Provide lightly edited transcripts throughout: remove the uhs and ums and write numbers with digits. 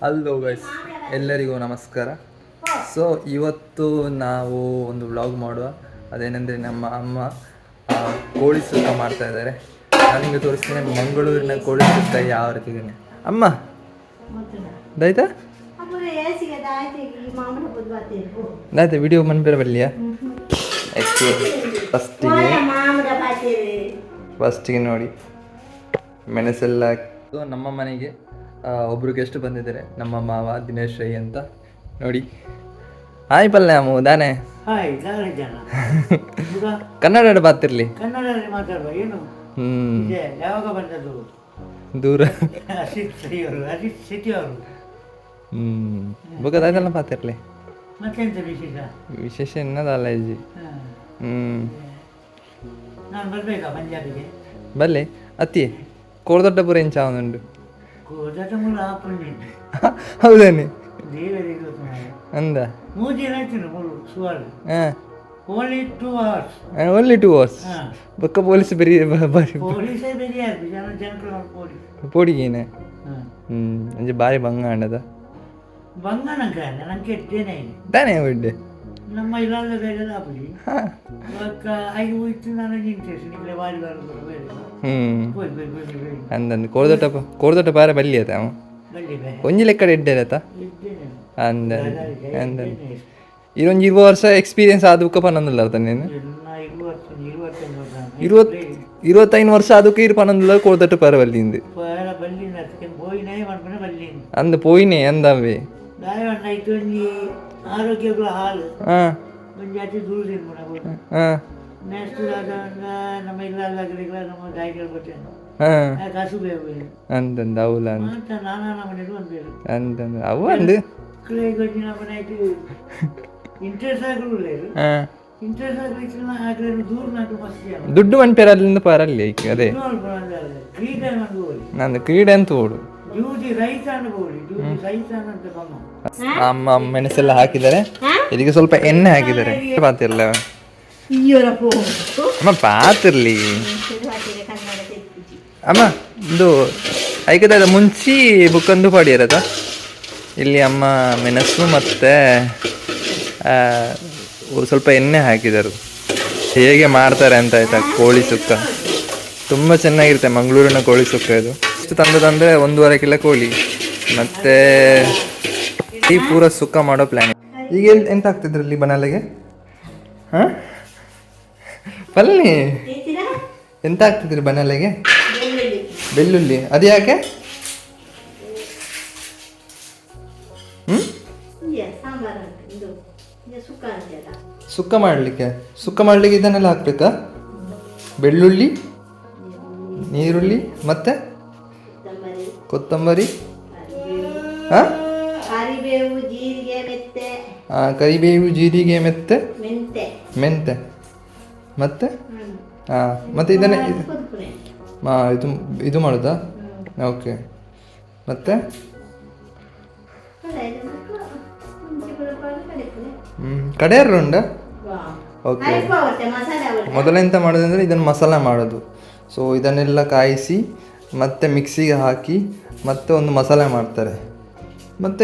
Hello guys, ಎಲ್ಲರಿಗೂ ನಮಸ್ಕಾರ. So ಇವತ್ತು ನಾವು ಒಂದು ವ್ಲಾಗ್ ಮಾಡುವ. ಅದೇನೆಂದರೆ ನಮ್ಮ ಅಮ್ಮ ಕೋಳಿ ಸುಕ್ಕ ಮಾಡ್ತಾ ಇದ್ದಾರೆ. ನಾನು ನಿಮಗೆ ತೋರಿಸ್ತೇನೆ ಮಂಗಳೂರಿನ ಕೋಳಿ ಸುಕ್ಕ ಯಾವ ರೀತಿ ಇದೆ. ಅಮ್ಮ ದಾಯ್ತಾ ದಾಯ್ತಾ ವಿಡಿಯೋ ಮನ್ಬೇರ ಬಲ್ಲಿಯಾ? ಫಸ್ಟಿಗೆ ನೋಡಿ ಮೆಣಸೆಲ್ಲ. ನಮ್ಮ ಮನೆಗೆ ಒಬ್ರು ಗೆಸ್ಟ್ ಬಂದಿದ್ದಾರೆ, ನಮ್ಮ ಮಾವ ದಿನೇಶ್ ರೈ ಅಂತ. ನೋಡಿ ಹಾಯ್ ಪಲ್ಲೆ ಅಮ್ಮ ದಾನೆ ಕನ್ನಡ ಬಾತಿರ್ಲಿ ದೂರ ಬುಗದಾಗೆಲ್ಲ ಬಾತಿರ್ಲಿ ವಿಶೇಷ ಎನ್ನದಲ್ಲ ಇಜ್ಜಿ. ಬಲ್ಲೆ ಅತ್ತಿ ಕೋಳದೊಡ್ಡಪುರ ಎಂಚ ಅವನುಂಡು ಹೌದೇನೆ ಅಂದ ಓನ್ಲಿ 2 hours ಬೊಕ್ಕ ಪೊಲೀಸ್ ಬರೀ ಪೋಡಿಗೇನೆ ಅಂಜೆ ಬಾರಿ ಬಂಗ ಅಂಡದ ತಾನೇ ಬಿಡ್ಡೆ ನಮ್ಮ ಅಂದಂದು ಕೋರ್ದೊಟ್ಟ ಪಾರ ಬಲ್ಲಿ ಆತ ಅವ ಒಂಜಿ ಲೆಕ್ಕ ಎಡ್ಡೆರತ ಅಂದ ಇರೊಂದು 20 ವರ್ಷ ಎಕ್ಸ್ಪೀರಿಯನ್ಸ್ ಆದಕ್ಕ ಪನ್ನೊಂದಿಲ್ಲ ಅರ್ಥ ನೀನು 25 ವರ್ಷ ಅದಕ್ಕೆ ಇರು ಪನ್ನೊಂದಿಲ್ಲ ಕೋರ್ದೊಟ್ಟ ಪಾರ ಬಲ್ಲಿಂದು ಅಂದ ಪೋಯಿನೇ ಅಂದವೇ ಅಂತಂದ ಅವಲ ಅಂತಂದ ಅವು ಅಂದು ದುಡ್ಡು ಮನ್ಪೇರ ಅಲ್ಲಿಂದ ಪಾರಲ್ಲಿ ಅದೇ ನಂದು ಕ್ರೀಡೆ ಅಂತ ಓಡು. ಅಮ್ಮ ಮೆಣಸೆಲ್ಲ ಹಾಕಿದ್ದಾರೆ, ಇದಕ್ಕೆ ಸ್ವಲ್ಪ ಎಣ್ಣೆ ಹಾಕಿದ್ದಾರೆ. ಪಾತಿರ್ಲ ಅಮ್ಮ ಪಾತಿರ್ಲಿ ಅಮ್ಮ ಇದು ಐಕದ ಮುಂಚಿ ಬುಕ್ಕಂದು ಪಡಿಯರದ ಇಲ್ಲಿ ಅಮ್ಮ ಮೆಣಸು ಮತ್ತೆ ಸ್ವಲ್ಪ ಎಣ್ಣೆ ಹಾಕಿದರು. ಹೇಗೆ ಮಾಡ್ತಾರೆ ಅಂತ ಆಯ್ತಾ ಕೋಳಿ ಸುಕ್ಕ ತುಂಬ ಚೆನ್ನಾಗಿರುತ್ತೆ. ಮಂಗಳೂರಿನ ಕೋಳಿ ಸುಕ್ಕ ಇದು. ಎಷ್ಟು ತಂದದಂದರೆ 1.5 ಕಿಲೋ ಕೋಳಿ ಮತ್ತೆ ಈ ಪೂರ ಸುಕ್ಕ ಮಾಡೋ ಪ್ಲ್ಯಾನ್. ಈಗ ಎಂತ ಆಗ್ತಿದ್ರಲ್ಲಿ ಬನಾಲೆಗೆ? ಹಾಂ ಪಲ್ಲಿ ಎಂತ ಆಗ್ತಿದ್ರಿ ಬನಾಲೆಗೆ? ಬೆಳ್ಳುಳ್ಳಿ. ಅದು ಯಾಕೆ? ಸುಕ್ಕ ಮಾಡಲಿಕ್ಕೆ ಇದನ್ನೆಲ್ಲ ಹಾಕ್ಬೇಕಾ? ಬೆಳ್ಳುಳ್ಳಿ, ನೀರುಳ್ಳಿ ಮತ್ತೆ ಕೊತ್ತಂಬರಿ, ಕರಿಬೇವು, ಜೀರಿಗೆ ಮೆಂತೆ ಮತ್ತೆ ಮತ್ತೆ ಇದನ್ನೇ ಇದು ಮಾಡೋದಾ? ಓಕೆ. ಮತ್ತೆ ಕಡೆಯರು ಉಂಡ? ಓಕೆ. ಮೊದಲೆಂತ ಮಾಡೋದಂದರೆ ಇದನ್ನು ಮಸಾಲ ಮಾಡೋದು. ಸೊ ಇದನ್ನೆಲ್ಲ ಕಾಯಿಸಿ ಮತ್ತೆ ಮಿಕ್ಸಿಗೆ ಹಾಕಿ ಮತ್ತೆ ಒಂದು ಮಸಾಲೆ ಮಾಡ್ತಾರೆ. ಮತ್ತು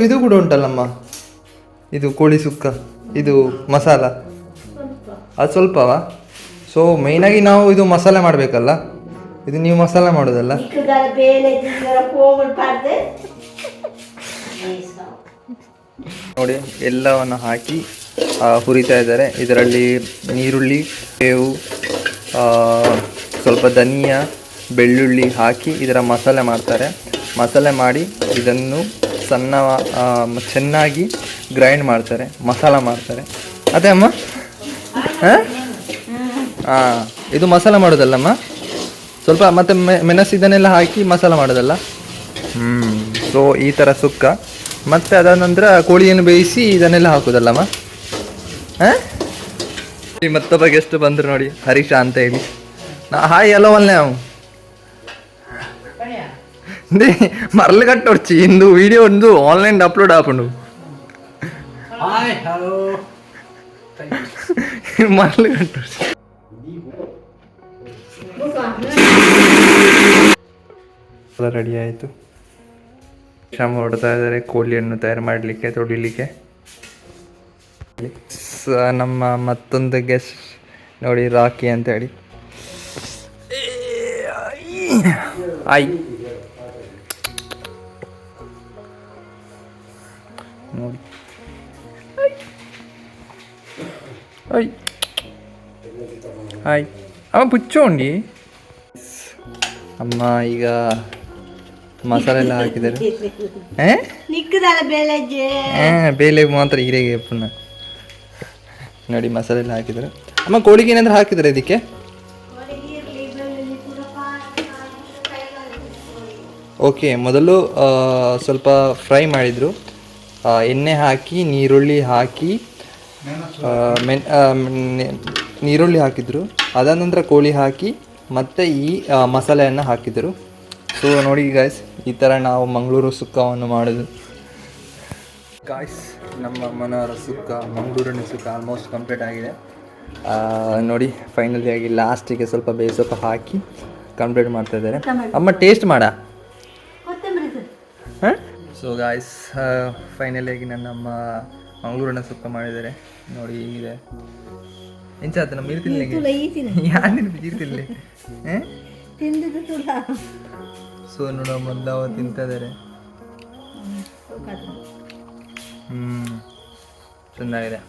ಇದು ಕೂಡ ಉಂಟಲ್ಲಮ್ಮ, ಇದು ಕೋಳಿ ಸುಕ್ಕ, ಇದು ಮಸಾಲ ಅದು ಸ್ವಲ್ಪವಾ? ಸೊ ಮೇಯ್ನಾಗಿ ನಾವು ಇದು ಮಸಾಲೆ ಮಾಡಬೇಕಲ್ಲ, ಇದು ನೀವು ಮಸಾಲೆ ಮಾಡೋದಲ್ಲ. ನೋಡಿ ಎಲ್ಲವನ್ನು ಹಾಕಿ ಹುರಿತಾ ಇದ್ದಾರೆ. ಇದರಲ್ಲಿ ನೀರುಳ್ಳಿ, ಬೇವು, ಸ್ವಲ್ಪ ಧನಿಯಾ, ಬೆಳ್ಳುಳ್ಳಿ ಹಾಕಿ ಇದರ ಮಸಾಲೆ ಮಾಡ್ತಾರೆ. ಮಸಾಲೆ ಮಾಡಿ ಇದನ್ನು ಚೆನ್ನಾಗಿ ಗ್ರೈಂಡ್ ಮಾಡ್ತಾರೆ, ಮಸಾಲ ಮಾಡ್ತಾರೆ. ಅದೇ ಅಮ್ಮ ಇದು ಮಸಾಲ ಮಾಡೋದಲ್ಲಮ್ಮ, ಸ್ವಲ್ಪ ಮತ್ತೆ ಮೆಣಸು ಇದನ್ನೆಲ್ಲ ಹಾಕಿ ಮಸಾಲ ಮಾಡೋದಲ್ಲ. ಸೊ ಈ ಥರ ಸುಕ್ಕ. ಮತ್ತು ಅದಾದ ನಂತರ ಕೋಳಿಯನ್ನು ಬೇಯಿಸಿ ಇದನ್ನೆಲ್ಲ ಹಾಕೋದಲ್ಲಮ್ಮ. ಮತ್ತೊಬ್ಬ ಗೆಸ್ಟ್ ಬಂದರು ನೋಡಿ, ಹರೀಶ ಅಂತ ಹೇಳಿ. ಹಾಯ್ ಹಲೋ ಅಲ್ಲೇ ಅವು ಮರಳು ಕಟ್ಟೊಡ್ಚಿ ಇಂದು ವಿಡಿಯೋ ಒಂದು ಆನ್ಲೈನ್ ಅಪ್ಲೋಡ್ ಆಪುಂಡು. ಮರಳು ಕಟ್ಟೊಡ್ಚಿ ರೆಡಿ ಆಯಿತು. ಶ್ರಮ ಹೊಡ್ತಾ ಇದ್ದಾರೆ ಕೋಳಿಯನ್ನು ತಯಾರು ಮಾಡಲಿಕ್ಕೆ ತೊಡಿಲಿಕ್ಕೆ. ನಮ್ಮ ಮತ್ತೊಂದು ಗೆಸ್ಟ್ ನೋಡಿ, ರಾಕಿ ಅಂತ ಹೇಳಿ. ಆಯ್ ನೋಡಿ, ಆಯ್ ಆಯ್ ಅವ ಪುಚ್ಚೋಂಡಿ. ಅಮ್ಮ ಈಗ ಮಸಾಲೆ ಎಲ್ಲ ಹಾಕಿದ್ದಾರೆ. ಬೇಳೆ ಮಾತ್ರ ಹಿರೇಗೆ ಪುನಃ ನೋಡಿ ಮಸಾಲೆ ಎಲ್ಲ ಹಾಕಿದ್ದಾರೆ. ಅಮ್ಮ ಕೋಳಿಗೆ ಏನಾದ್ರು ಹಾಕಿದ್ದಾರೆ ಇದಕ್ಕೆ? ಓಕೆ, ಮೊದಲು ಸ್ವಲ್ಪ ಫ್ರೈ ಮಾಡಿದರು, ಎಣ್ಣೆ ಹಾಕಿ ನೀರುಳ್ಳಿ ಹಾಕಿ ನೀರುಳ್ಳಿ ಹಾಕಿದರು. ಅದಾದ ನಂತರ ಕೋಳಿ ಹಾಕಿ ಮತ್ತು ಈ ಮಸಾಲೆಯನ್ನು ಹಾಕಿದರು. ಸೊ ನೋಡಿ ಗಾಯ್ಸ್, ಈ ಥರ ನಾವು ಮಂಗಳೂರು ಸುಕ್ಕವನ್ನು ಮಾಡೋದು. ಗಾಯ್ಸ್, ನಮ್ಮ ಅಮ್ಮನವರ ಸುಕ್ಕ, ಮಂಗಳೂರಿನ ಸುಕ್ಕ ಆಲ್ಮೋಸ್ಟ್ ಕಂಪ್ಲೀಟ್ ಆಗಿದೆ. ನೋಡಿ, ಫೈನಲಿ ಆಗಿ ಲಾಸ್ಟಿಗೆ ಸ್ವಲ್ಪ ಬೇಸೊಪ್ಪ ಹಾಕಿ ಕಂಪ್ಲೀಟ್ ಮಾಡ್ತಾ ಇದ್ದಾರೆ. ಅಮ್ಮ ಟೇಸ್ಟ್ ಮಾಡ. ಹಾಂ, ಸೊ ಗಾಯ್ಸ್, ಫೈನಲಿ ಆಗಿ ನನ್ನ ಅಮ್ಮ ಮಂಗಳೂರಿನ ಸುಕ್ಕ ಮಾಡಿದ್ದಾರೆ. ನೋಡಿ ಹೀಗಿದೆ. ಎಂಚಾತ ನಮ್ಮ ಇರ್ತಿಲ್ಲ ಯಾರು ಇರ್ತಿಲ್ಲ. ಸೊ ನೋಡ ಮೊದಲು ತಿಂತಾ ಇದ್ದಾರೆ. ಚೆನ್ನಾಗಿದೆ.